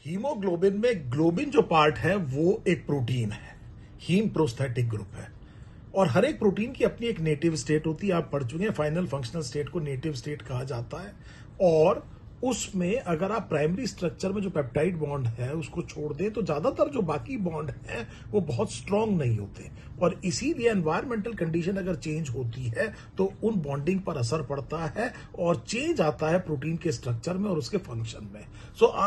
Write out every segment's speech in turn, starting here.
Haemoglobin में globin जो part है वो एक प्रोटीन है, हीम प्रोस्थेटिक ग्रुप है। और हर एक प्रोटीन की अपनी एक नेटिव स्टेट होती है। आप पढ़ चुके हैं, फाइनल फंक्शनल स्टेट को नेटिव स्टेट कहा जाता है। और उसमें अगर आप प्राइमरी स्ट्रक्चर में जो पेप्टाइड बॉन्ड है उसको छोड़ दें तो ज्यादातर जो बाकी बॉन्ड हैं वो बहुत स्ट्रांग नहीं होते। और इसीलिए एनवायरमेंटल कंडीशन अगर चेंज होती है तो उन बॉन्डिंग पर असर पड़ता है और चेंज आता है प्रोटीन के स्ट्रक्चर में और उसके फंक्शन में।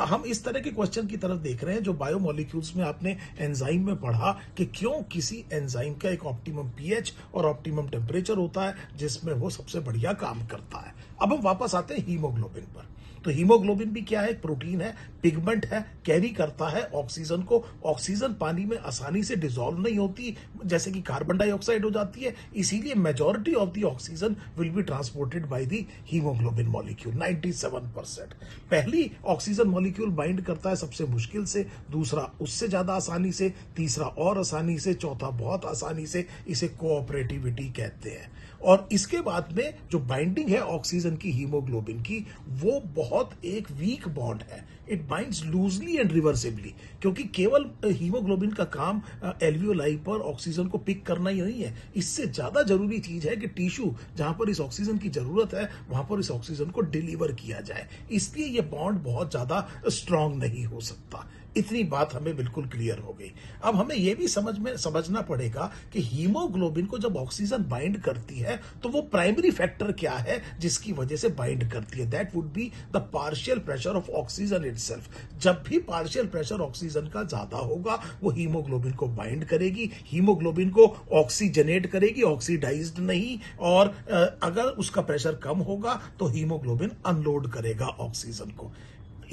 हम इस तरह के क्वेश्चन की तरफ देख रहे हैं जो बायोमोलिक्यूल्स में आपने एंजाइम में पढ़ा कि क्यों किसी एंजाइम का एक ऑप्टिमम पीएच और ऑप्टिमम टेम्परेचर होता है जिसमें वो सबसे बढ़िया काम करता है। अब हम वापस आते हैं हीमोग्लोबिन पर। तो हीमोग्लोबिन भी क्या है? एक प्रोटीन है, पिगमेंट है, कैरी करता है ऑक्सीजन को। ऑक्सीजन पानी में आसानी से डिसॉल्व नहीं होती जैसे कि कार्बन डाइऑक्साइड हो जाती है, इसीलिए majority of the oxygen will be transported by the haemoglobin molecule 97%। पहली ऑक्सीजन मॉलिक्यूल बाइंड करता है सबसे मुश्किल से, दूसरा उससे ज्यादा आसानी से, तीसरा और आसानी से, चौथा बहुत आसानी से। इसे कोऑपरेटिविटी कहते हैं। और इसके बाद में जो बाइंडिंग है ऑक्सीजन की हीमोग्लोबिन की वो बहुत एक वीक बॉन्ड है। It binds loosely and reversibly, क्योंकि केवल हीमोग्लोबिन का काम एल्वियोलाई पर ऑक्सीजन को पिक करना ही नहीं है। इससे ज्यादा जरूरी चीज है कि टिश्यू जहां पर इस ऑक्सीजन की जरूरत है वहां पर इस ऑक्सीजन को डिलीवर किया जाए। इसलिए यह बॉन्ड बहुत ज्यादा स्ट्रांग नहीं हो सकता। इतनी बात हमें बिल्कुल क्लियर हो गई। अब हमें यह भी समझना पड़ेगा कि हीमोग्लोबिन को जब ऑक्सीजन बाइंड करती है तो वो प्राइमरी फैक्टर क्या है जिसकी वजह से बाइंड करती है। That would be the partial pressure of oxygen itself. जब भी पार्शियल प्रेशर ऑक्सीजन का ज्यादा होगा वो हीमोग्लोबिन को बाइंड करेगी, हीमोग्लोबिन को ऑक्सीजनेट करेगी, ऑक्सीडाइज्ड नहीं। और अगर उसका प्रेशर कम होगा तो हीमोग्लोबिन अनलोड करेगा ऑक्सीजन को।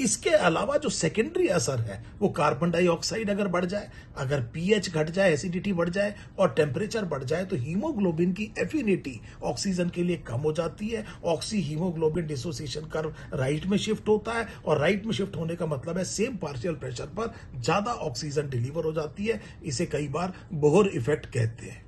इसके अलावा जो सेकेंडरी असर है वो कार्बन डाइऑक्साइड अगर बढ़ जाए, अगर पीएच घट जाए, एसिडिटी बढ़ जाए और टेम्परेचर बढ़ जाए तो हीमोग्लोबिन की एफिनिटी ऑक्सीजन के लिए कम हो जाती है। Oxy haemoglobin dissociation curve right में शिफ्ट होता है और राइट में शिफ्ट होने का मतलब है सेम पार्शियल प्रेशर पर ज्यादा ऑक्सीजन डिलीवर हो जाती है। इसे कई बार बोहर इफेक्ट कहते हैं।